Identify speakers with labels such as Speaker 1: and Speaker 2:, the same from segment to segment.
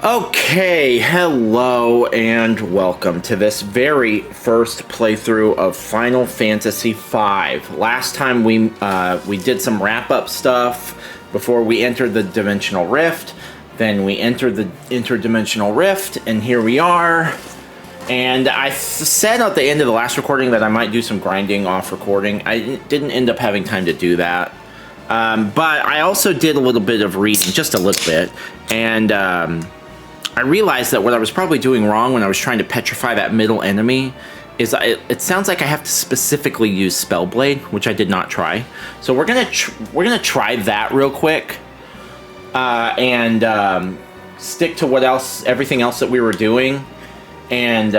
Speaker 1: Okay, hello and welcome to this very first playthrough of Final Fantasy V. Last time we did some wrap-up stuff before we entered the Dimensional Rift. Then we entered the Interdimensional Rift, and here we are. And I said at the end of the last recording that I might do some grinding off recording. I didn't end up having time to do that. But I also did a little bit of reading, just a little bit, and I realized that what I was probably doing wrong when I was trying to petrify that middle enemy is it sounds like I have to specifically use Spellblade, which I did not try. So we're gonna try that real quick, and stick to everything else that we were doing, and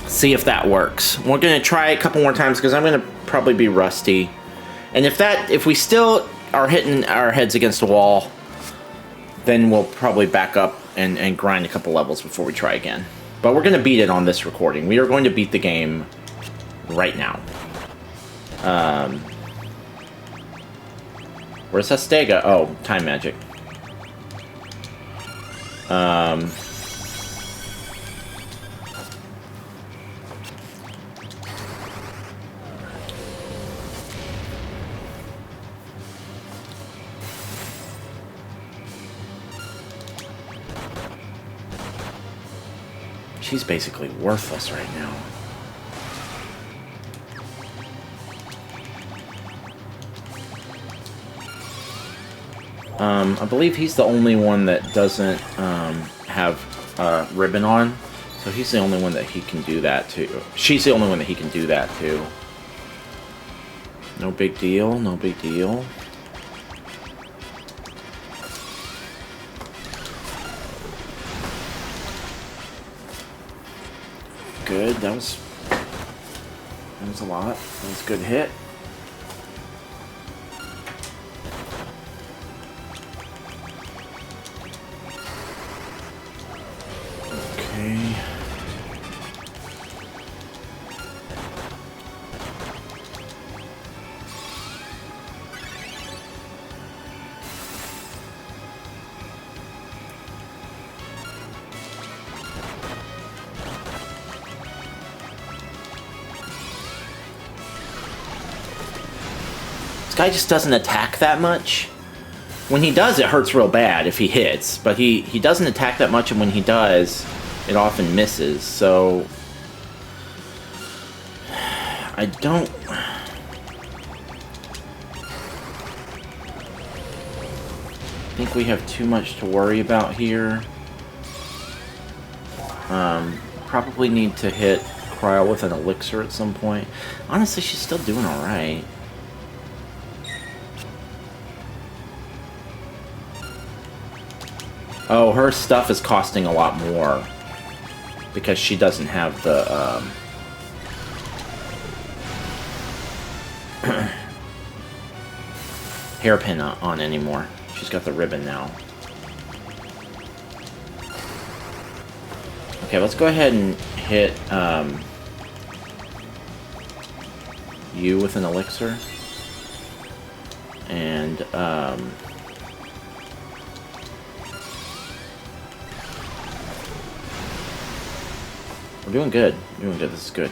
Speaker 1: see if that works. We're gonna try a couple more times because I'm gonna probably be rusty, and if we still are hitting our heads against a wall, then we'll probably back up and grind a couple levels before we try again. But we're going to beat it on this recording. We are going to beat the game right now. Where's Hastega? Oh, time magic. She's basically worthless right now. I believe he's the only one that doesn't have a ribbon on, so he's the only one that he can do that to. She's the only one that he can do that to. No big deal, no big deal. Good, that was a lot. That was a good hit. Okay. This guy just doesn't attack that much. When he does, it hurts real bad if he hits, but he doesn't attack that much, and when he does, it often misses, so I don't think we have too much to worry about here. Probably need to hit Cryo with an elixir at some point. Honestly, she's still doing alright. Oh, her stuff is costing a lot more because she doesn't have the hairpin on anymore. She's got the ribbon now. Okay, let's go ahead and hit you with an elixir. And we're doing good. We're doing good. This is good.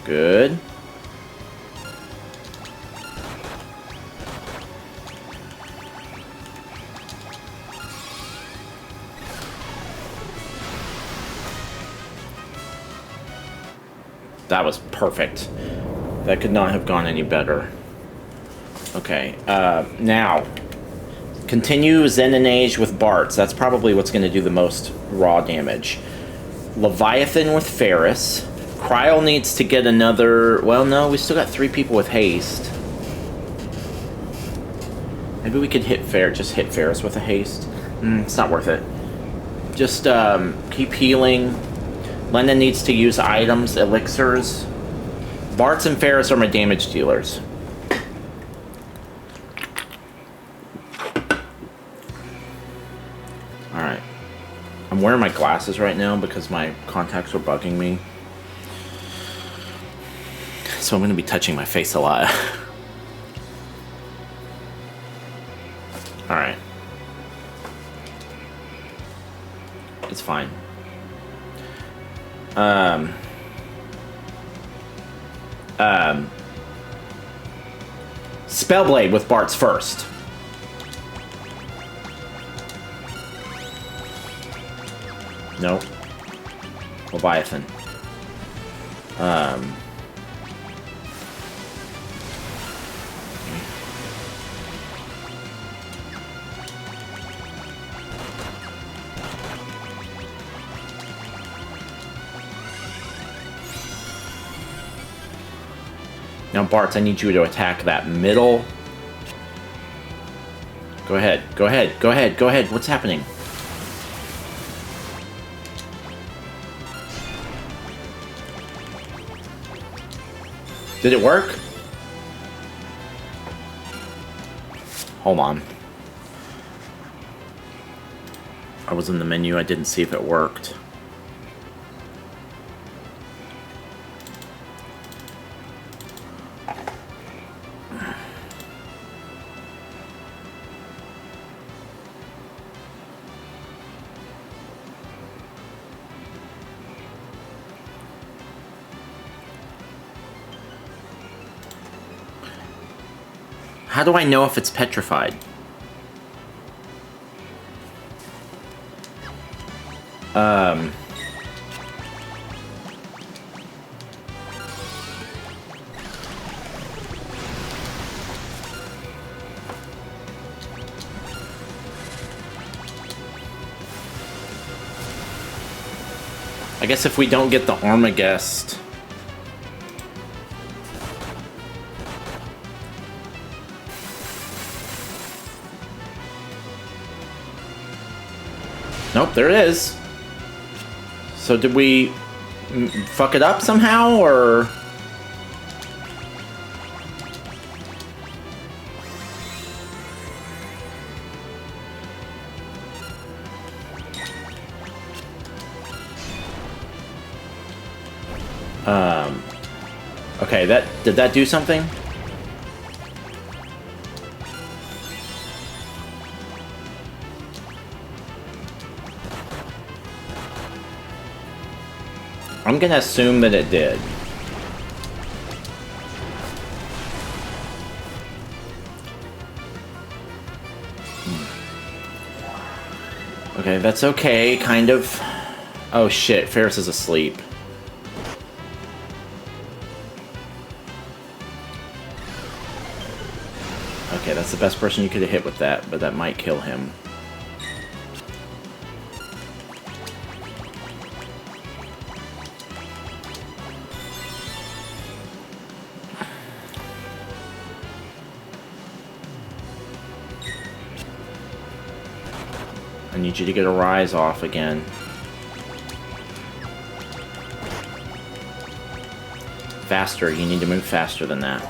Speaker 1: Good. That was perfect. That could not have gone any better. Okay, now continue Zenonage with Bartz. That's probably what's going to do the most raw damage. Leviathan with Ferris. Cryo needs to get another... Well, no, we still got 3 people with haste. Maybe we could just hit Ferris with a haste. It's not worth it. Just keep healing. Lennon needs to use items, elixirs. Bartz and Ferris are my damage dealers. Alright. I'm wearing my glasses right now because my contacts are bugging me. So I'm going to be touching my face a lot. Alright. It's fine. Spellblade with Bart's first. Nope. Leviathan. Now, Bart, I need you to attack that middle. Go ahead. Go ahead. Go ahead. Go ahead. What's happening? Did it work? Hold on. I was in the menu. I didn't see if it worked. How do I know if it's petrified? I guess if we don't get the Armagest... Nope, there it is. So did we fuck it up somehow, or... Okay, did that do something? I'm gonna assume that it did. Okay, that's okay, kind of. Oh shit, Ferris is asleep. Okay, that's the best person you could have hit with that, but that might kill him. I need you to get a rise off again. Faster, you need to move faster than that.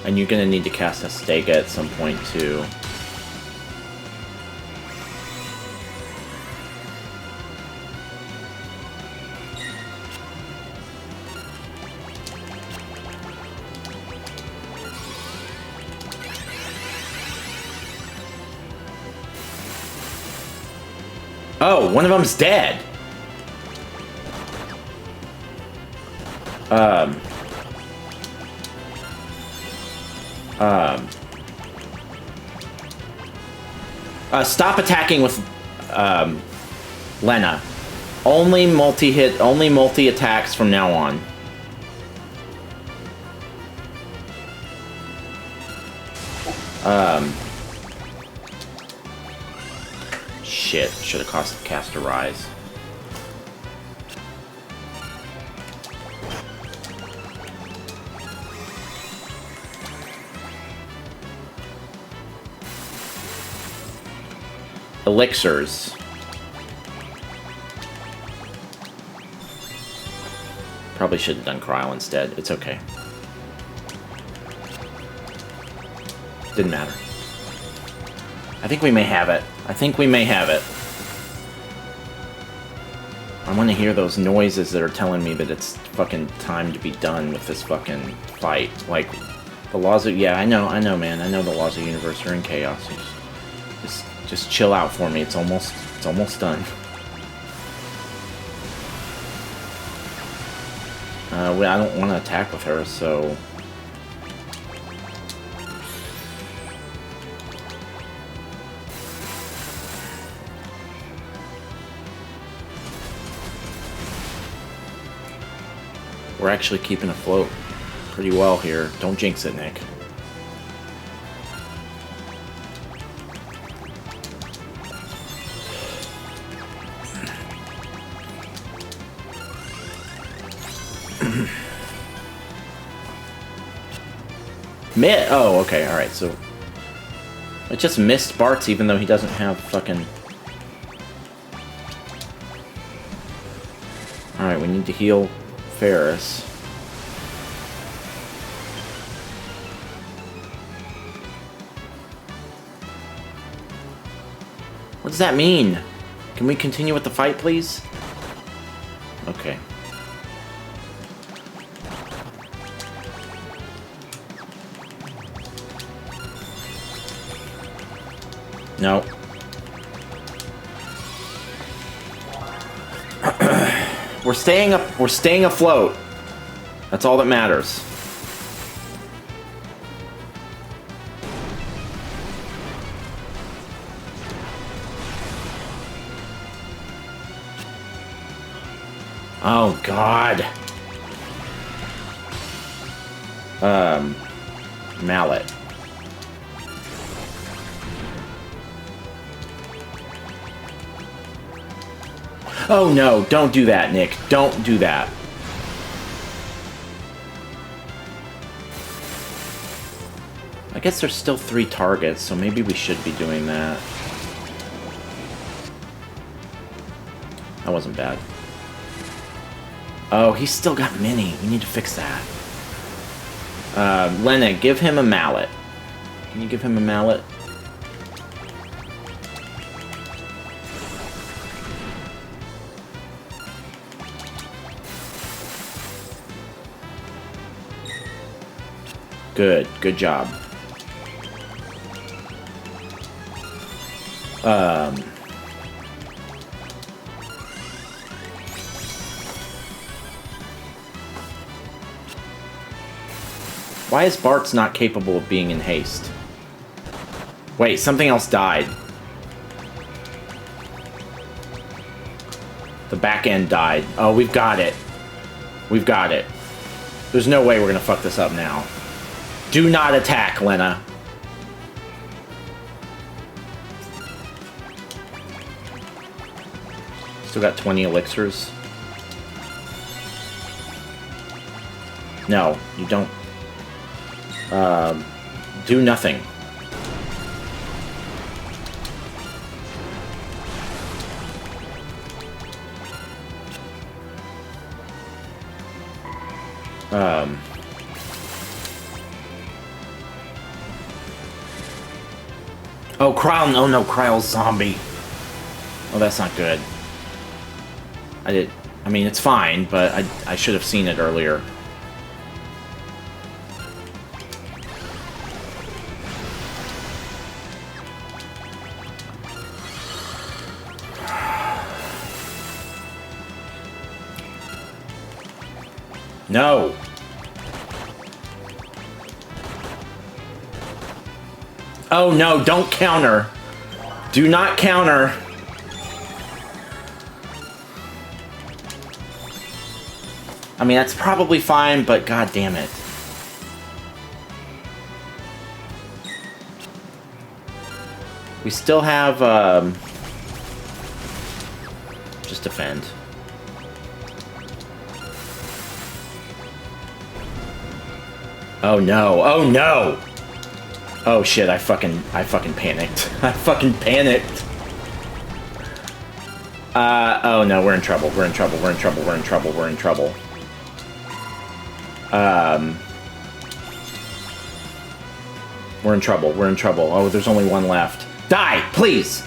Speaker 1: And you're gonna need to cast a Stega at some point too. Oh, one of them's dead. Stop attacking with Lena. Only multi-hit, only multi-attacks from now on. Shit, should have cast a rise. Elixirs. Probably should have done Cryo instead. It's okay. Didn't matter. I think we may have it. I think we may have it. I want to hear those noises that are telling me that it's fucking time to be done with this fucking fight. Like, the laws of... Yeah, I know, man. I know the laws of the universe are in chaos. Just chill out for me. It's almost done. I don't want to attack with her, so... We're actually keeping afloat pretty well here. Don't jinx it, Nick. Oh, okay, alright, so... I just missed Bart's even though he doesn't have fucking... Alright, we need to heal Ferris. What does that mean? Can we continue with the fight, please? Okay. No. We're staying up. We're staying afloat. That's all that matters. Oh God. Mallet. Oh no, don't do that, Nick. Don't do that. I guess there's still 3 targets, so maybe we should be doing that. That wasn't bad. Oh, he's still got mini. We need to fix that. Lena, give him a mallet. Can you give him a mallet? Good. Good job. Why is Bart's not capable of being in haste? Wait, something else died. The back end died. Oh, we've got it. We've got it. There's no way we're gonna fuck this up now. Do not attack, Lena. Still got 20 elixirs. No, you don't. Do nothing. Oh, Kryle. Oh no, Kryle's zombie. Oh, that's not good. I mean, it's fine, but I should have seen it earlier. No. Oh no, don't counter. Do not counter. I mean, that's probably fine, but god damn it. We still have, just defend. Oh no, oh no! Oh shit, I fucking panicked. I fucking panicked. Oh no, we're in trouble, we're in trouble, we're in trouble, we're in trouble, we're in trouble. We're in trouble, we're in trouble. Oh, there's only one left. Die, please!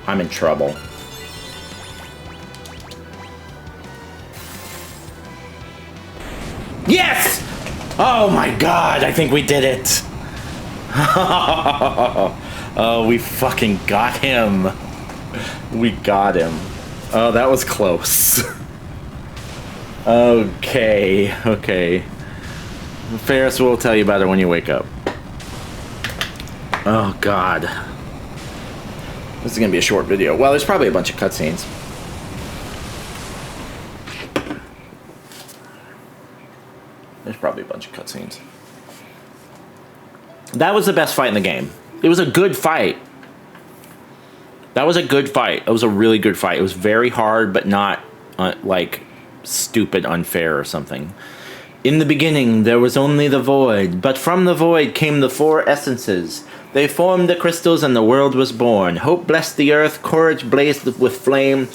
Speaker 1: I'm in trouble. Yes! Oh my god, I think we did it. Oh, we fucking got him. We got him. Oh, that was close. Okay, okay. Ferris will tell you about it when you wake up. Oh god. This is gonna be a short video. Well, there's probably a bunch of cutscenes. There's probably a bunch of cutscenes. That was the best fight in the game. It was a good fight. That was a good fight. It was a really good fight. It was very hard, but not like stupid unfair or something. In the beginning, there was only the void, but from the void came the four essences. They formed the crystals and the world was born. Hope blessed the earth, courage blazed with flame,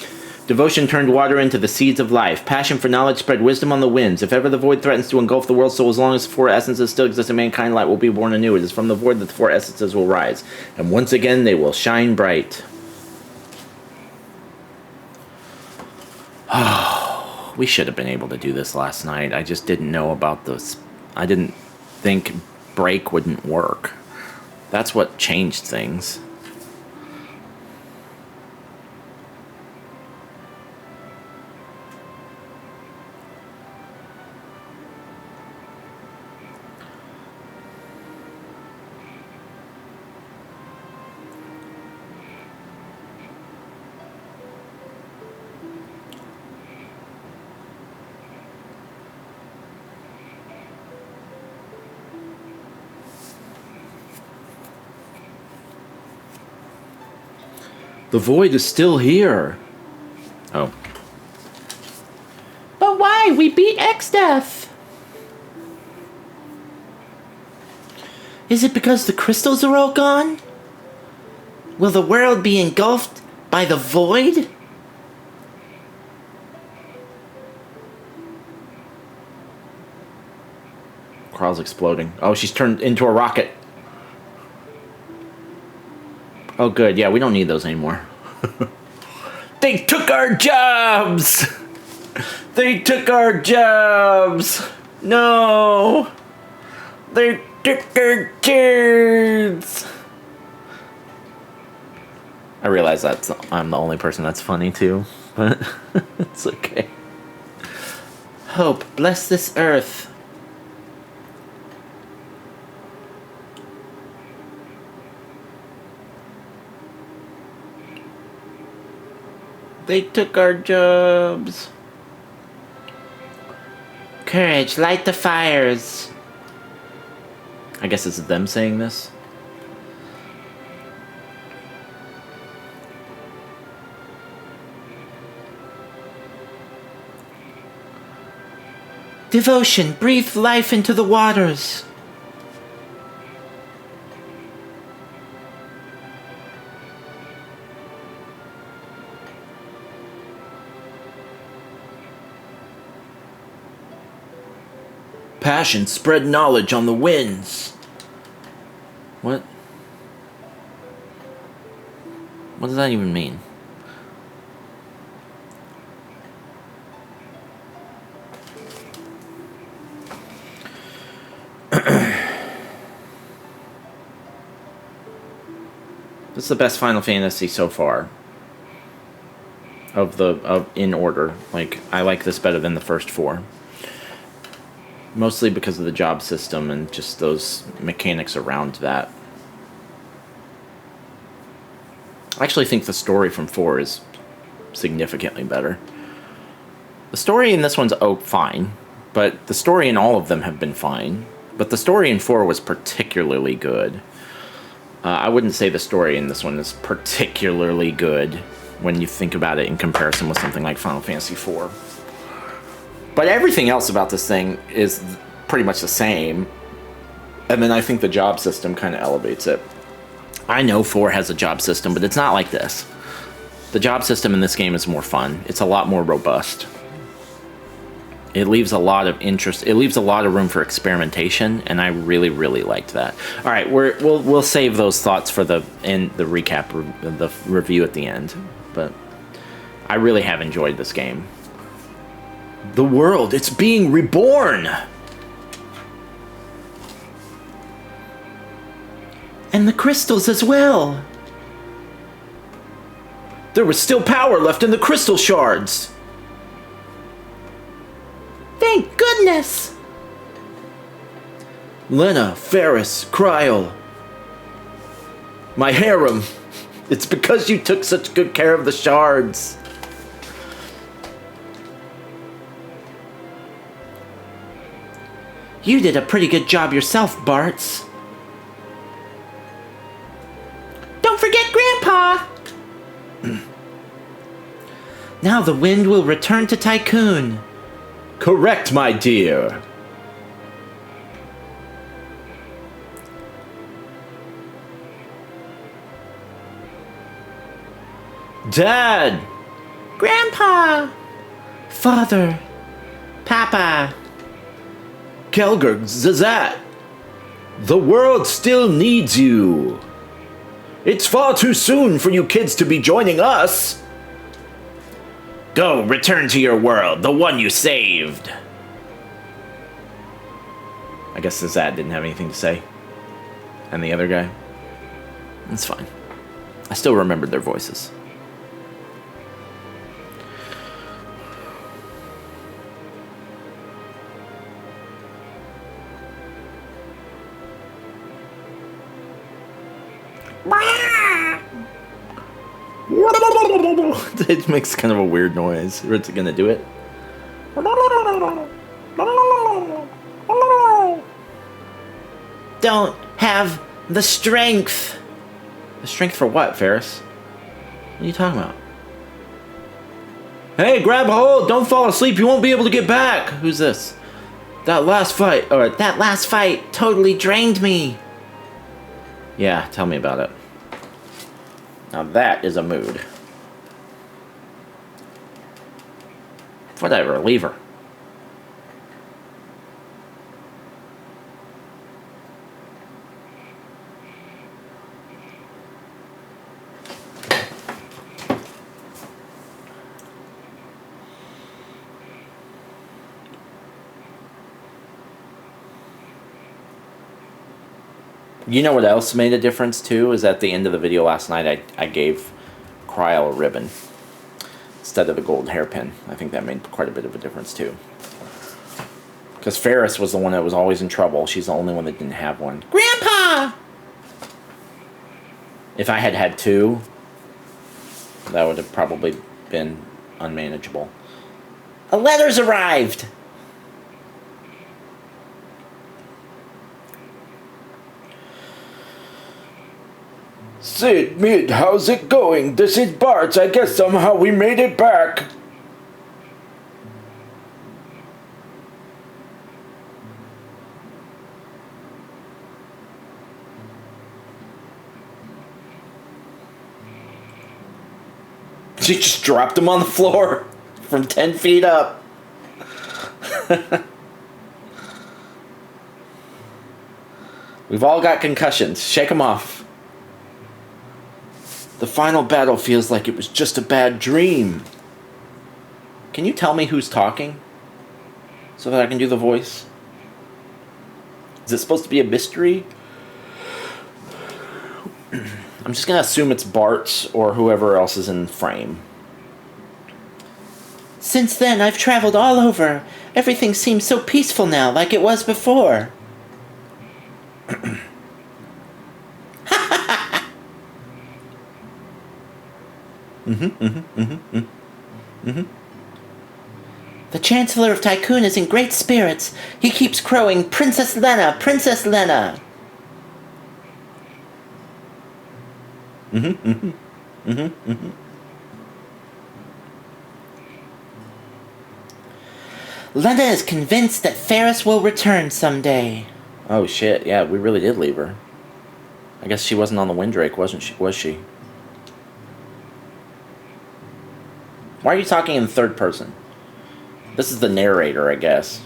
Speaker 1: devotion turned water into the seeds of life, passion for knowledge spread wisdom on the winds. If ever the void threatens to engulf the world, so as long as the four essences still exist in mankind, light will be born anew. It is from the void that the four essences will rise, and once again they will shine bright. Oh, we should have been able to do this last night. I just didn't know about this. I didn't think break wouldn't work. That's what changed things. The void is still here. Oh. But why? We beat Exdeath. Is it because the crystals are all gone? Will the world be engulfed by the void? Carl's exploding. Oh, she's turned into a rocket. Oh, good. Yeah, we don't need those anymore. They took our jobs! They took our jobs! No! They took our kids! I realize that I'm the only person that's funny, too. But it's okay. Hope, bless this earth. They took our jobs. Courage, light the fires. I guess it's them saying this. Devotion, breathe life into the waters. Passion, spread knowledge on the winds. What? What does that even mean? This is the best Final Fantasy so far. In order. Like, I like this better than the first four. Mostly because of the job system and just those mechanics around that. I actually think the story from 4 is significantly better. The story in this one's fine, but the story in all of them have been fine. But the story in 4 was particularly good. I wouldn't say the story in this one is particularly good when you think about it in comparison with something like Final Fantasy 4. But everything else about this thing is pretty much the same. And then I think the job system kind of elevates it. I know 4 has a job system, but it's not like this. The job system in this game is more fun. It's a lot more robust. It leaves a lot of interest. It leaves a lot of room for experimentation, and I really, really liked that. All right, we'll save those thoughts for the recap, the review at the end. But I really have enjoyed this game. The world, it's being reborn. And the crystals as well. There was still power left in the crystal shards. Thank goodness! Lena, Ferris, Kryl. My harem. It's because you took such good care of the shards. You did a pretty good job yourself, Bartz. Don't forget Grandpa! Now the wind will return to Tycoon. Correct, my dear. Dad! Grandpa! Father! Papa! Kelger, Zazat! The world still needs you. It's far too soon for you kids to be joining us. Go, return to your world, the one you saved. I guess Zazat didn't have anything to say. And the other guy? That's fine. I still remembered their voices. It makes kind of a weird noise. Is it gonna do it? Don't have the strength. The strength for what, Ferris? What are you talking about? Hey, grab a hold! Don't fall asleep. You won't be able to get back. Who's this? That last fight totally drained me. Yeah, tell me about it. Now that is a mood. Whatever, leave her. You know what else made a difference too? Is at the end of the video last night I gave Kryl a ribbon instead of the gold hairpin. I think that made quite a bit of a difference too. Because Ferris was the one that was always in trouble. She's the only one that didn't have one. Grandpa! If I had had two, that would have probably been unmanageable. A letter's arrived! Sid, Mid, how's it going? This is Bartz. I guess somehow we made it back. She just dropped him on the floor from 10 feet up. We've all got concussions. Shake them off. The final battle feels like it was just a bad dream. Can you tell me who's talking? So that I can do the voice? Is it supposed to be a mystery? I'm just going to assume it's Bartz or whoever else is in frame. Since then, I've traveled all over. Everything seems so peaceful now, like it was before. The Chancellor of Tycoon is in great spirits. He keeps crowing, Princess Lena, Princess Lena. Lena is convinced that Ferris will return someday. Oh shit, yeah, we really did leave her. I guess she wasn't on the Windrake, was she? Why are you talking in third person? This is the narrator, I guess.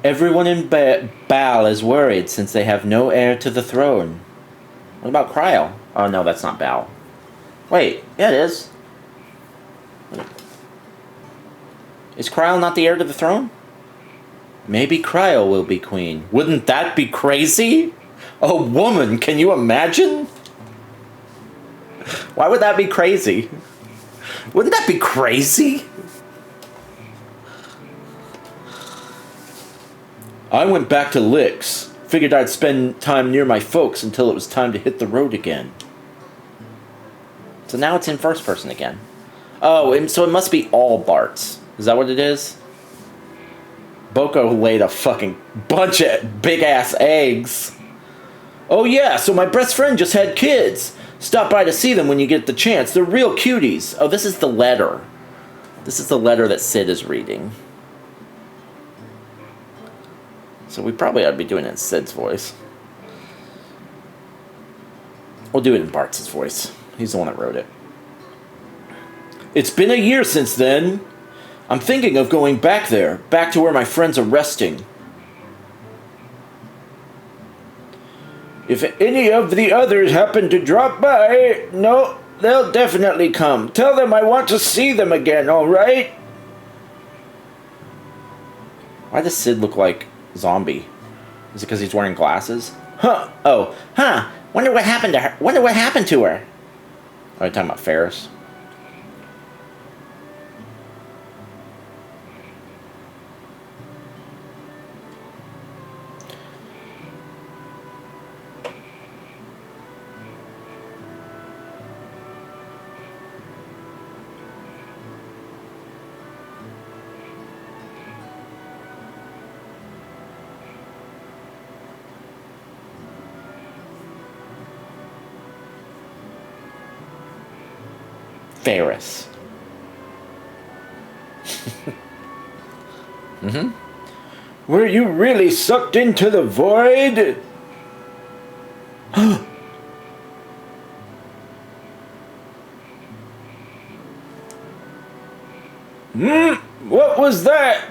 Speaker 1: Everyone in Baal is worried since they have no heir to the throne. What about Cryle? Oh, no, that's not Baal. Wait, yeah, it is. Is Cryle not the heir to the throne? Maybe Cryle will be queen. Wouldn't that be crazy? A woman, can you imagine? Why would that be crazy? Wouldn't that be crazy? I went back to Licks. Figured I'd spend time near my folks until it was time to hit the road again. So now it's in first person again. Oh, so it must be all Barts. Is that what it is? Boko laid a fucking bunch of big-ass eggs. Oh yeah, so my best friend just had kids. Stop by to see them when you get the chance. They're real cuties. Oh, this is the letter. This is the letter that Sid is reading. So we probably ought to be doing it in Sid's voice. We'll do it in Bart's voice. He's the one that wrote it. It's been a year since then. I'm thinking of going back there, back to where my friends are resting. If any of the others happen to drop by, no, they'll definitely come. Tell them I want to see them again, all right? Why does Sid look like zombie? Is it because he's wearing glasses? Huh. Oh. Huh. Wonder what happened to her. Wonder what happened to her. Oh, you're talking about Ferris? Ferris. Mm-hmm. Were you really sucked into the void? What was that?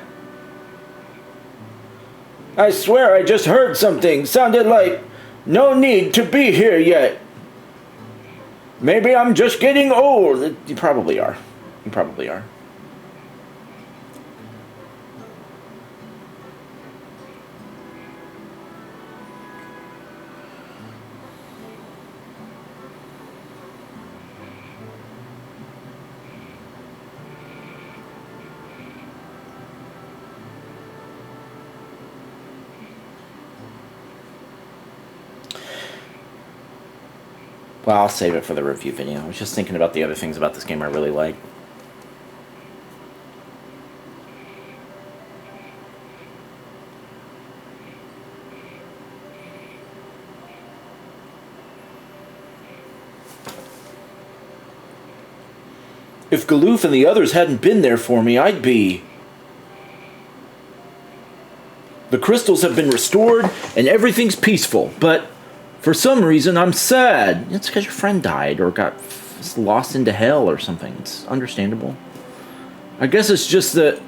Speaker 1: I swear I just heard something. Sounded like no need to be here yet. Maybe I'm just getting old. You probably are. You probably are. Well, I'll save it for the review video. I was just thinking about the other things about this game I really like. If Galoof and the others hadn't been there for me, I'd be... The crystals have been restored and everything's peaceful, but... For some reason, I'm sad. It's because your friend died or got lost into hell or something. It's understandable. I guess it's just that...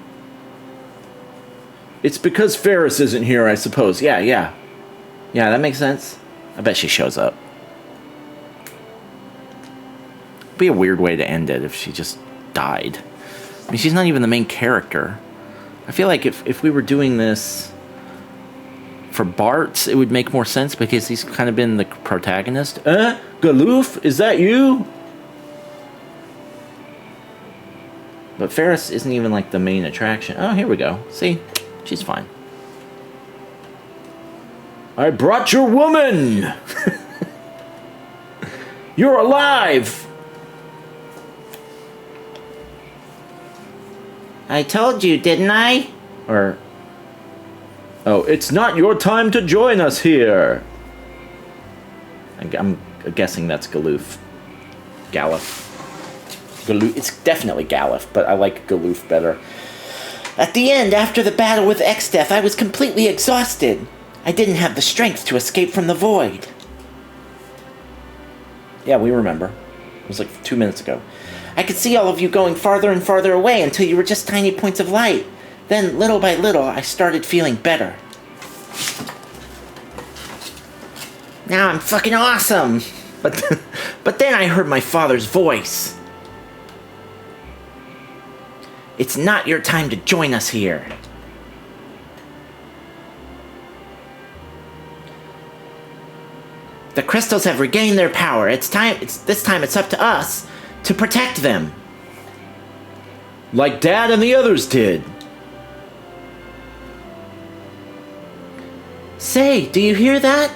Speaker 1: It's because Ferris isn't here, I suppose. Yeah, yeah. Yeah, that makes sense. I bet she shows up. It'd be a weird way to end it if she just died. I mean, she's not even the main character. I feel like if we were doing this... For Bart, it would make more sense because he's kind of been the protagonist. Galoof, is that you? But Ferris isn't even like the main attraction. Oh, here we go. See? She's fine. I brought your woman! You're alive! I told you, didn't I? Or... Oh, it's not your time to join us here. I'm guessing that's Galoof. Galuf. Galoof. It's definitely Galuf, but I like Galoof better. At the end, after the battle with Exdeath, I was completely exhausted. I didn't have the strength to escape from the void. Yeah, we remember. It was like 2 minutes ago. I could see all of you going farther and farther away until you were just tiny points of light. Then, little by little, I started feeling better. Now I'm fucking awesome! But then I heard my father's voice. It's not your time to join us here. The crystals have regained their power. This time it's up to us to protect them. Like Dad and the others did. Say, do you hear that?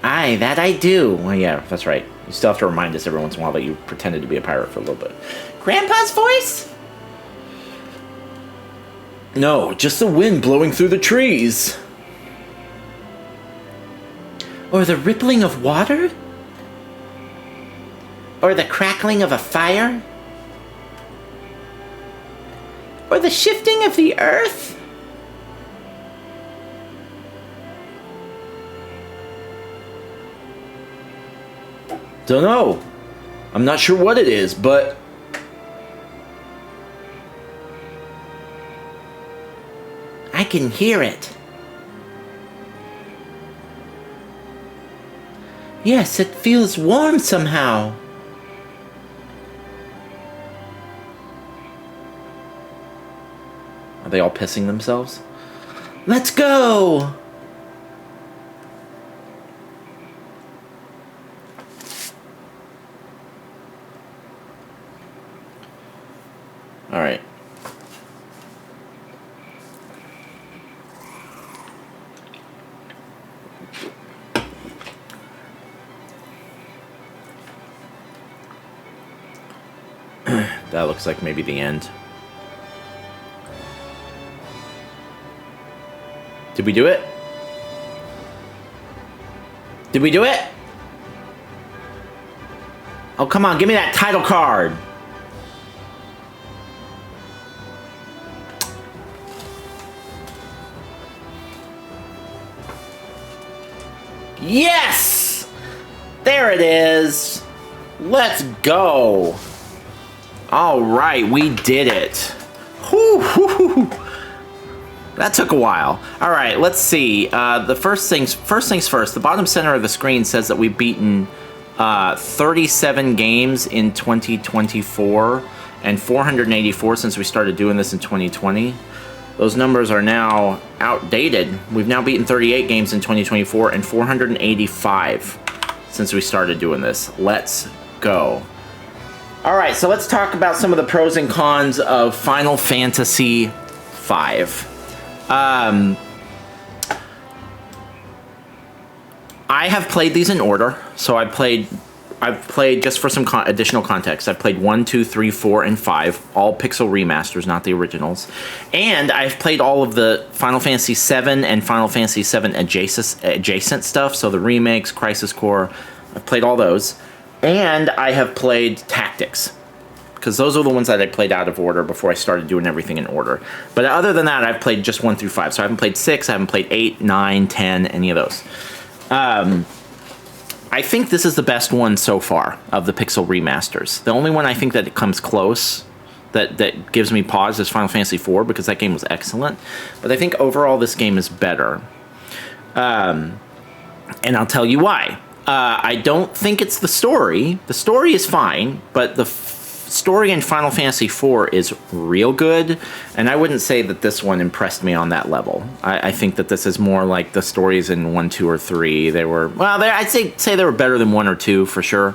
Speaker 1: Aye, that I do. Well, yeah, that's right. You still have to remind us every once in a while that you pretended to be a pirate for a little bit. Grandpa's voice? No, just the wind blowing through the trees. Or the rippling of water? Or the crackling of a fire? Or the shifting of the earth? Don't know. I'm not sure what it is, but... I can hear it. Yes, it feels warm somehow. Are they all pissing themselves? Let's go! Alright. That looks like maybe the end. Did we do it? Did we do it? Oh, come on, give me that title card. Yes! There it is. Let's go. All right, we did it. Whew, whew, whew. That took a while. All right, let's see. The first things first. The bottom center of the screen says that we've beaten 37 games in 2024 and 484 since we started doing this in 2020. Those numbers are now outdated. We've now beaten 38 games in 2024 and 485 since we started doing this. Let's go. All right, so let's talk about some of the pros and cons of Final Fantasy V. I have played these in order. So I've played just for some additional context. I've played 1, 2, 3, 4, and 5, all pixel remasters, not the originals. And I've played all of the Final Fantasy VII and Final Fantasy VII adjacent stuff. So the remakes, Crisis Core, I've played all those. And I have played Tactics, because those are the ones that I played out of order before I started doing everything in order. But other than that, I've played just 1 through 5. So I haven't played 6, I haven't played 8, 9, 10, any of those. I think this is the best one so far of the pixel remasters. The only one I think that it comes close, that gives me pause, is Final Fantasy IV, because that game was excellent. But I think overall this game is better. And I'll tell you why. I don't think it's the story. The story is fine, but the story in Final Fantasy IV is real good, and I wouldn't say that this one impressed me on that level. I think that this is more like the stories in 1, 2, or 3. They were, well, I'd say they were better than 1 or 2 for sure,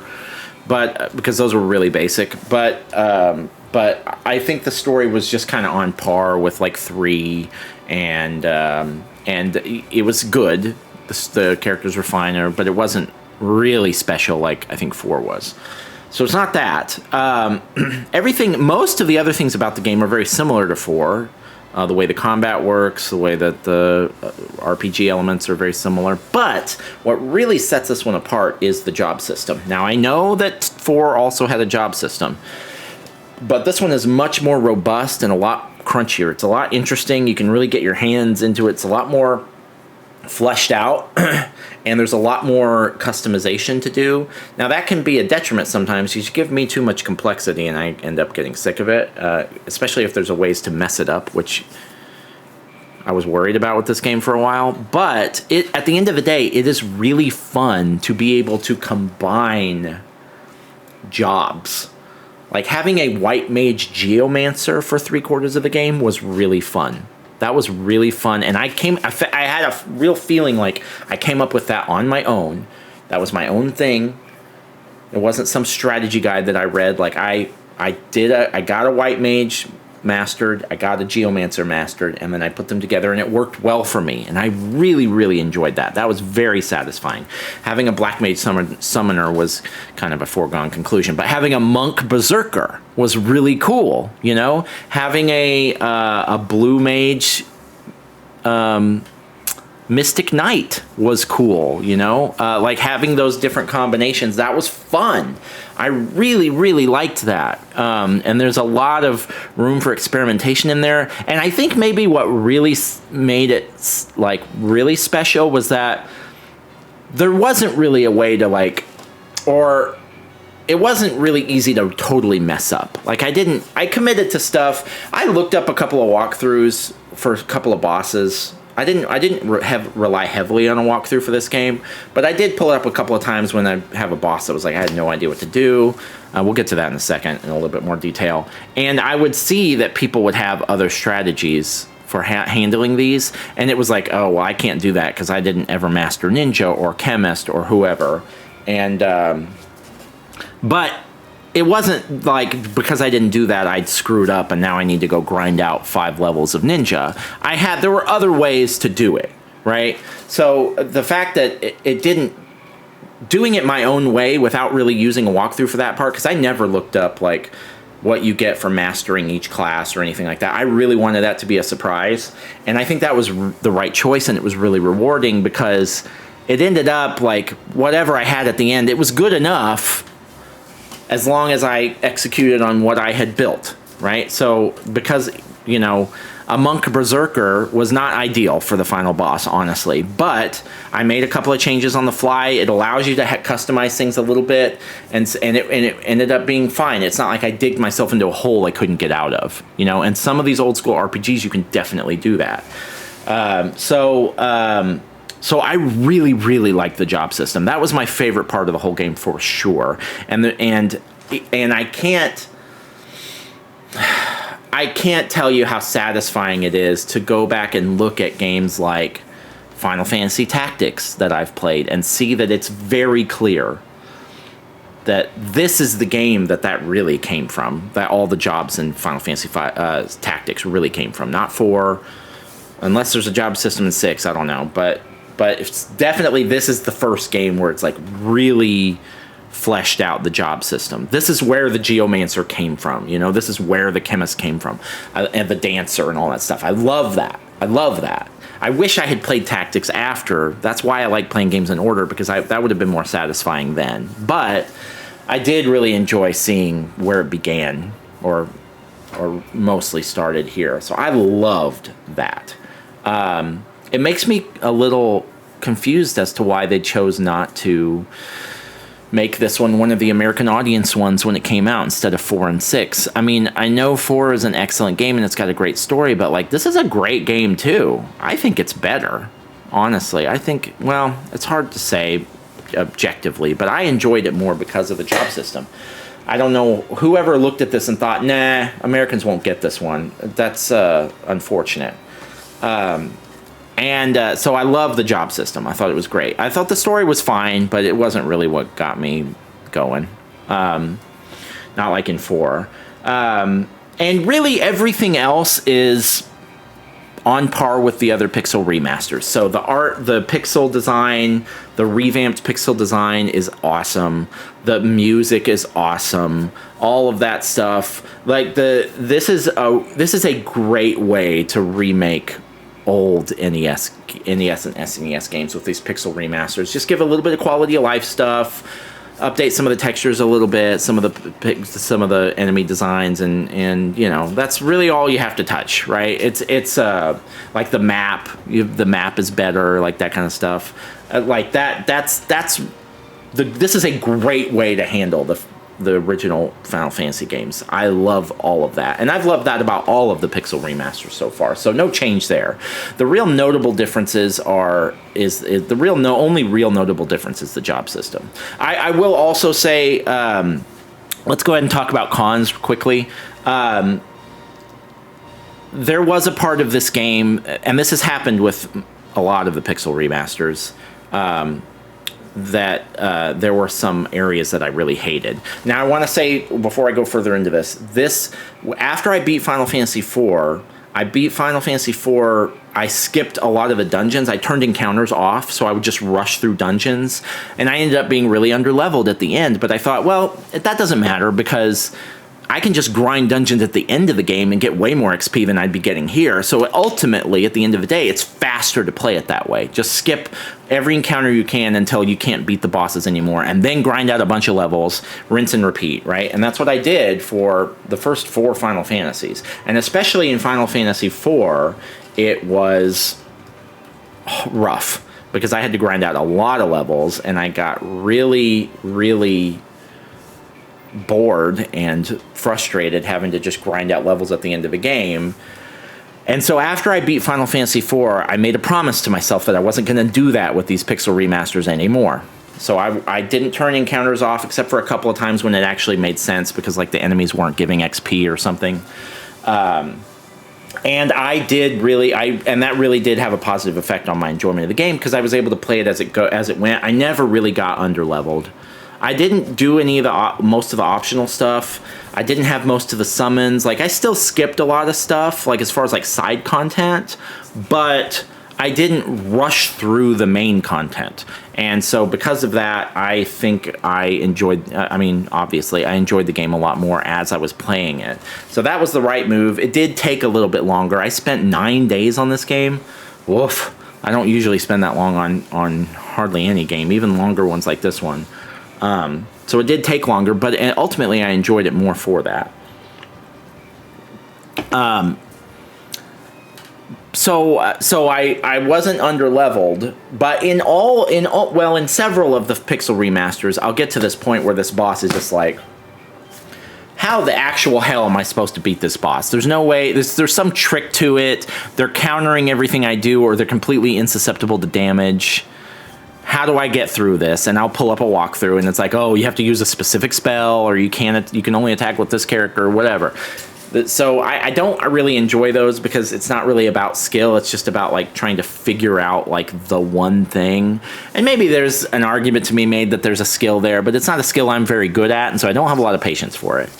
Speaker 1: but because those were really basic. But I think the story was just kind of on par with like 3, and it was good. The characters were fine, but it wasn't really special like I think 4 was. So it's not that. Most of the other things about the game are very similar to 4. The way the combat works, the way that the RPG elements are very similar. But what really sets this one apart is the job system. Now, I know that 4 also had a job system, but this one is much more robust and a lot crunchier. It's a lot interesting. You can really get your hands into it. It's a lot more fleshed out and there's a lot more customization to do. Now that can be a detriment sometimes. You give me too much complexity and I end up getting sick of it, especially if there's a ways to mess it up, which I was worried about with this game for a while. But at the end of the day, it is really fun to be able to combine jobs. Like having a white mage geomancer for 3/4 of the game was really fun. That was really fun, and I had a real feeling like I came up with that on my own. That was my own thing. It wasn't some strategy guide that I read. Like I got a white mage mastered, I got a geomancer mastered, and then I put them together, and it worked well for me. And I really, really enjoyed that. That was very satisfying. Having a black mage summoner was kind of a foregone conclusion, but having a monk berserker was really cool. You know, having a blue mage mystic knight was cool. You know, like having those different combinations, that was fun. I really, really liked that. And there's a lot of room for experimentation in there. And I think maybe what really made it like really special was that there wasn't really a way to like, or it wasn't really easy to totally mess up. Like I committed to stuff. I looked up a couple of walkthroughs for a couple of bosses. I didn't rely heavily on a walkthrough for this game, but I did pull it up a couple of times when I have a boss that was like I had no idea what to do. We'll get to that in a second in a little bit more detail. And I would see that people would have other strategies for handling these, and it was like, oh, well, I can't do that because I didn't ever master ninja or chemist or whoever. And but it wasn't like because I didn't do that I'd screwed up and now I need to go grind out 5 levels of ninja. There were other ways to do it, right? So the fact that it didn't, doing it my own way without really using a walkthrough for that part, because I never looked up like what you get for mastering each class or anything like that. I really wanted that to be a surprise, and I think that was the right choice, and it was really rewarding because it ended up like whatever I had at the end, it was good enough as long as I executed on what I had built, right? So because, you know, a monk berserker was not ideal for the final boss, honestly, but I made a couple of changes on the fly. It allows you to customize things a little bit, and it ended up being fine. It's not like I digged myself into a hole I couldn't get out of, you know, and some of these old school RPGs, you can definitely do that. So I really, really liked the job system. That was my favorite part of the whole game for sure. And I can't tell you how satisfying it is to go back and look at games like Final Fantasy Tactics that I've played and see that it's very clear that this is the game that really came from, that all the jobs in Final Fantasy Tactics really came from. Not 4, unless there's a job system in 6, I don't know, but it's definitely, this is the first game where it's like really fleshed out the job system. This is where the geomancer came from, you know, this is where the chemist came from, and the dancer and all that stuff. I love that. I wish I had played Tactics after. That's why I like playing games in order, because that would have been more satisfying then. But I did really enjoy seeing where it began, or mostly started here. So I loved that. It makes me a little confused as to why they chose not to make this one of the American audience ones when it came out instead of 4 and 6. I mean, I know 4 is an excellent game and it's got a great story, but like this is a great game too. I think it's better, honestly. I think, well, it's hard to say objectively, but I enjoyed it more because of the job system. I don't know, whoever looked at this and thought, nah, Americans won't get this one. That's unfortunate. So I love the job system. I thought it was great. I thought the story was fine, but it wasn't really what got me going. Not like in 4. And really everything else is on par with the other Pixel remasters. So the art, the pixel design, the revamped pixel design is awesome. The music is awesome. All of that stuff. Like this is a great way to remake old NES and SNES games with these pixel remasters. Just give a little bit of quality of life stuff. update some of the textures a little bit, some of the enemy designs, and you know, that's really all you have to touch, right? It's like the map. The map is better, like that kind of stuff. Like that. This is a great way to handle the original Final Fantasy games. I love all of that, and I've loved that about all of the pixel remasters so far. So no change there. The real notable differences only real notable difference is the job system. I will also say, let's go ahead and talk about cons quickly. There was a part of this game, and this has happened with a lot of the pixel remasters, that there were some areas that I really hated. Now, I want to say, before I go further into this, after I beat Final Fantasy IV, I skipped a lot of the dungeons. I turned encounters off, so I would just rush through dungeons, and I ended up being really underleveled at the end, but I thought, well, that doesn't matter, because I can just grind dungeons at the end of the game and get way more XP than I'd be getting here. So ultimately, at the end of the day, it's faster to play it that way. Just skip every encounter you can until you can't beat the bosses anymore, and then grind out a bunch of levels, rinse and repeat, right? And that's what I did for the first 4 Final Fantasies. And especially in Final Fantasy IV, it was rough, because I had to grind out a lot of levels, and I got really, really bored and frustrated having to just grind out levels at the end of the game. And so after I beat Final Fantasy IV, I made a promise to myself that I wasn't going to do that with these pixel remasters anymore. So I didn't turn encounters off, except for a couple of times when it actually made sense, because like the enemies weren't giving XP or something. And that really did have a positive effect on my enjoyment of the game, because I was able to play it as it went. I never really got underleveled. I didn't do most of the optional stuff. I didn't have most of the summons. Like, I still skipped a lot of stuff, like as far as like side content, but I didn't rush through the main content. And so because of that, I think I enjoyed, obviously, I enjoyed the game a lot more as I was playing it. So that was the right move. It did take a little bit longer. I spent 9 days on this game. Woof. I don't usually spend that long on hardly any game, even longer ones like this one. So it did take longer, but ultimately I enjoyed it more for that. So I wasn't underleveled, but in several of the pixel remasters, I'll get to this point where this boss is just like, how the actual hell am I supposed to beat this boss? There's no way. There's some trick to it. They're countering everything I do, or they're completely insusceptible to damage. How do I get through this? And I'll pull up a walkthrough, and it's like, oh, you have to use a specific spell, or you can only attack with this character, or whatever. So I don't really enjoy those, because it's not really about skill. It's just about like trying to figure out like the one thing. And maybe there's an argument to be made that there's a skill there, but it's not a skill I'm very good at, and so I don't have a lot of patience for it.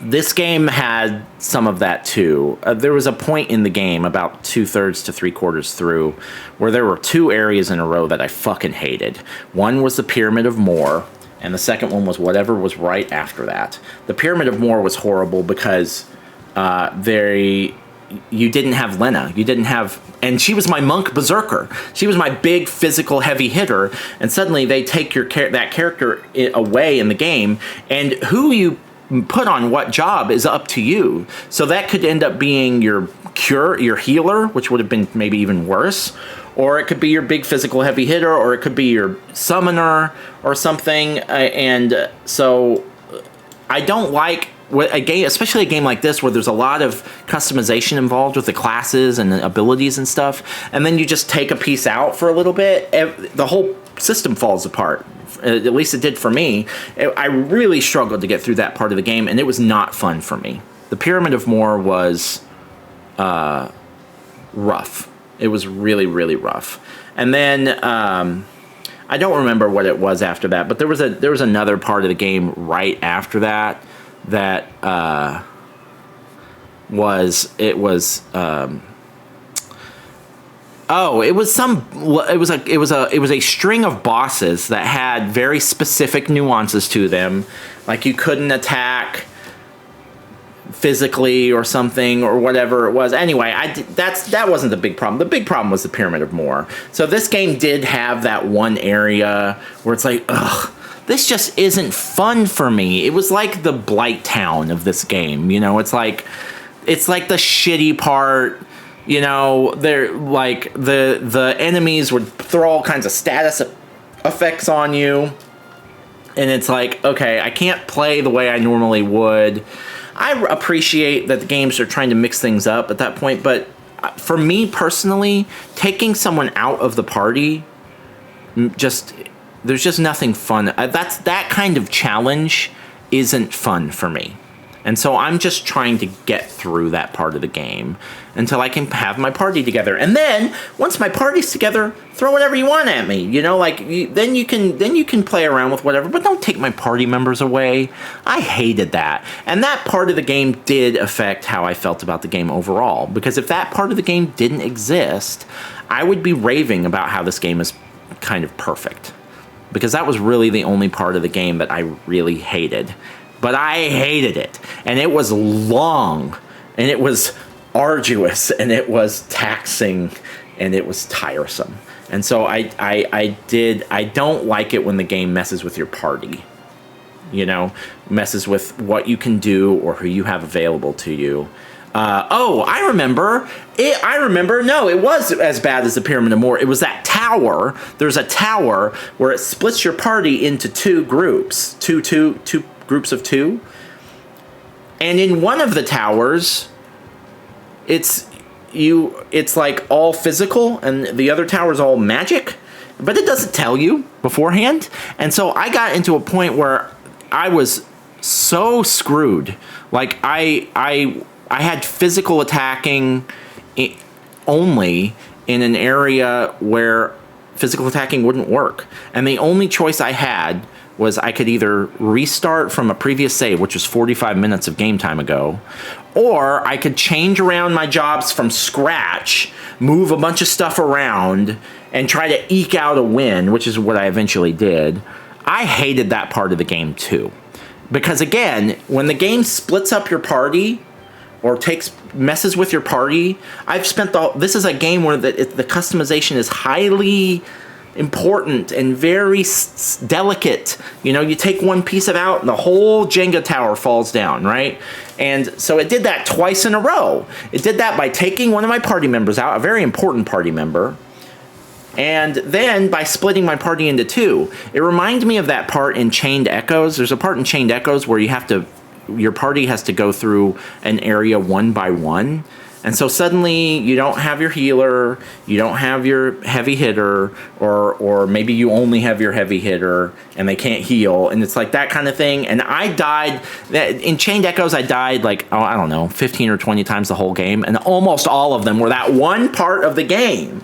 Speaker 1: This game had some of that too. There was a point in the game, about 2/3 to 3/4 through, where there were 2 areas in a row that I fucking hated. One was the Pyramid of Moor, and the second one was whatever was right after that. The Pyramid of Moor was horrible because you didn't have Lena. And she was my monk berserker. She was my big physical heavy hitter, and suddenly they take that character away in the game, and who you put on what job is up to you. So that could end up being your healer, which would have been maybe even worse, or it could be your big physical heavy hitter, or it could be your summoner or something. And so I don't like a game, especially a game like this, where there's a lot of customization involved with the classes and the abilities and stuff, and then you just take a piece out for a little bit, the whole system falls apart. At least it did for me. I really struggled to get through that part of the game, and it was not fun for me. The Pyramid of Moor was rough. It was really, really rough. And then I don't remember what it was after that, but there was another part of the game right after that was a string of bosses that had very specific nuances to them. Like, you couldn't attack physically or something or whatever it was. Anyway, that wasn't the big problem. The big problem was the Pyramid of Moore. So this game did have that one area where it's like, ugh, this just isn't fun for me. It was like the Blight Town of this game. You know, it's like the shitty part. You know, they're like the enemies would throw all kinds of status effects on you. And it's like, okay, I can't play the way I normally would. I appreciate that the games are trying to mix things up at that point, but for me personally, taking someone out of the party, there's just nothing fun. That kind of challenge isn't fun for me. And so I'm just trying to get through that part of the game until I can have my party together. And then once my party's together, throw whatever you want at me. You know, like then you can play around with whatever, but don't take my party members away. I hated that. And that part of the game did affect how I felt about the game overall, because if that part of the game didn't exist, I would be raving about how this game is kind of perfect. Because that was really the only part of the game that I really hated. But I hated it, and it was long, and it was arduous, and it was taxing, and it was tiresome. And so I don't like it when the game messes with your party, you know, messes with what you can do or who you have available to you. I remember. No, it was as bad as the Pyramid of Moore. It was that tower. There's a tower where it splits your party into two groups, two groups of two. And in one of the towers, it's like all physical, and the other tower is all magic, but it doesn't tell you beforehand. And so I got into a point where I was so screwed. Like I had physical attacking only in an area where physical attacking wouldn't work. And the only choice I had was I could either restart from a previous save, which was 45 minutes of game time ago, or I could change around my jobs from scratch, move a bunch of stuff around, and try to eke out a win, which is what I eventually did. I hated that part of the game too. Because again, when the game splits up your party, or messes with your party, this is a game where the customization is highly important and very delicate. You know, you take one piece of it out and the whole Jenga tower falls down, right? And so it did that twice in a row. It did that by taking one of my party members out, a very important party member, and then by splitting my party into two. It reminds me of that part in Chained Echoes. There's a part in Chained Echoes where your party has to go through an area one by one. And so suddenly you don't have your healer, you don't have your heavy hitter, or maybe you only have your heavy hitter and they can't heal. And it's like that kind of thing. And I died, in Chained Echoes, I died like, I don't know, 15 or 20 times the whole game. And almost all of them were that one part of the game.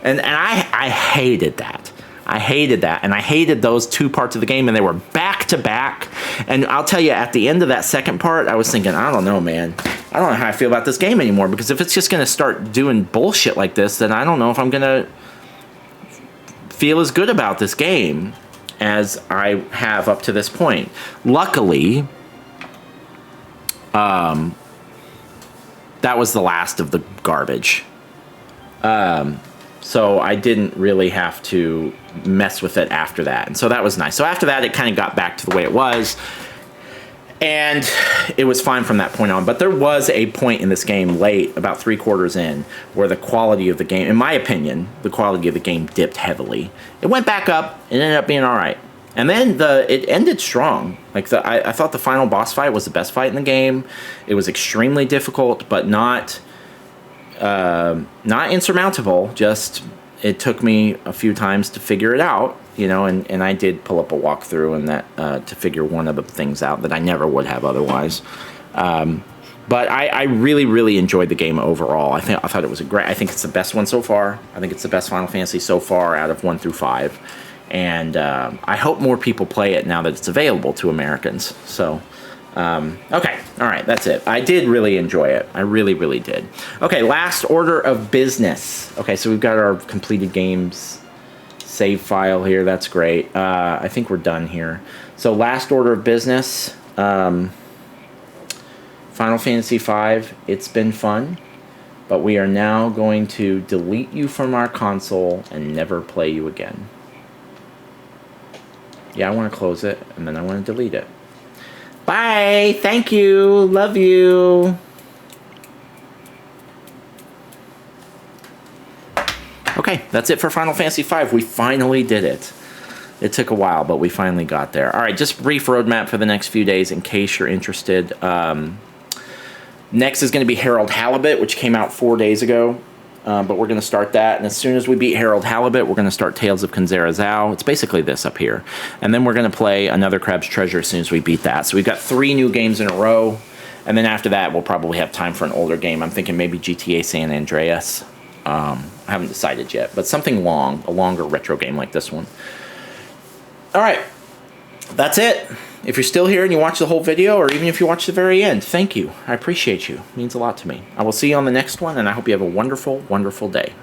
Speaker 1: And I hated that. I hated that, and I hated those two parts of the game, and they were back to back. And I'll tell you, at the end of that second part, I was thinking, I don't know, man. I don't know how I feel about this game anymore, because if it's just going to start doing bullshit like this, then I don't know if I'm going to feel as good about this game as I have up to this point. Luckily, that was the last of the garbage. So I didn't really have to mess with it after that. And so that was nice. So after that, it kind of got back to the way it was. And it was fine from that point on. But there was a point in this game late, about 3/4 in, where the quality of the game, in my opinion, the quality of the game dipped heavily. It went back up. It ended up being all right. And then it ended strong. Like I thought the final boss fight was the best fight in the game. It was extremely difficult, but not insurmountable. Just it took me a few times to figure it out, you know, and I did pull up a walkthrough and that to figure one of the things out that I never would have otherwise. But I really, really enjoyed the game overall. I thought it was I think it's the best one so far. I think it's the best Final Fantasy so far out of 1 through 5. And I hope more people play it now that it's available to Americans. So, okay, all right, that's it. I did really enjoy it. I really, really did. Okay, last order of business. Okay, so we've got our completed games save file here. That's great. I think we're done here. So last order of business. Final Fantasy V, it's been fun, but we are now going to delete you from our console and never play you again. Yeah, I want to close it, and then I want to delete it. Bye! Thank you! Love you! Okay, that's it for Final Fantasy V. We finally did it. It took a while, but we finally got there. All right, just brief roadmap for the next few days in case you're interested. Next is going to be Harold Halibut, which came out 4 days ago. But we're going to start that, and as soon as we beat Harold Halibut, we're going to start Tales of Kanzera Zhao. It's basically this up here. And then we're going to play Another Crab's Treasure as soon as we beat that. So we've got 3 new games in a row, and then after that, we'll probably have time for an older game. I'm thinking maybe GTA San Andreas. I haven't decided yet, but something long, a longer retro game like this one. All right, that's it. If you're still here and you watch the whole video, or even if you watch the very end, thank you. I appreciate you. It means a lot to me. I will see you on the next one, and I hope you have a wonderful, wonderful day.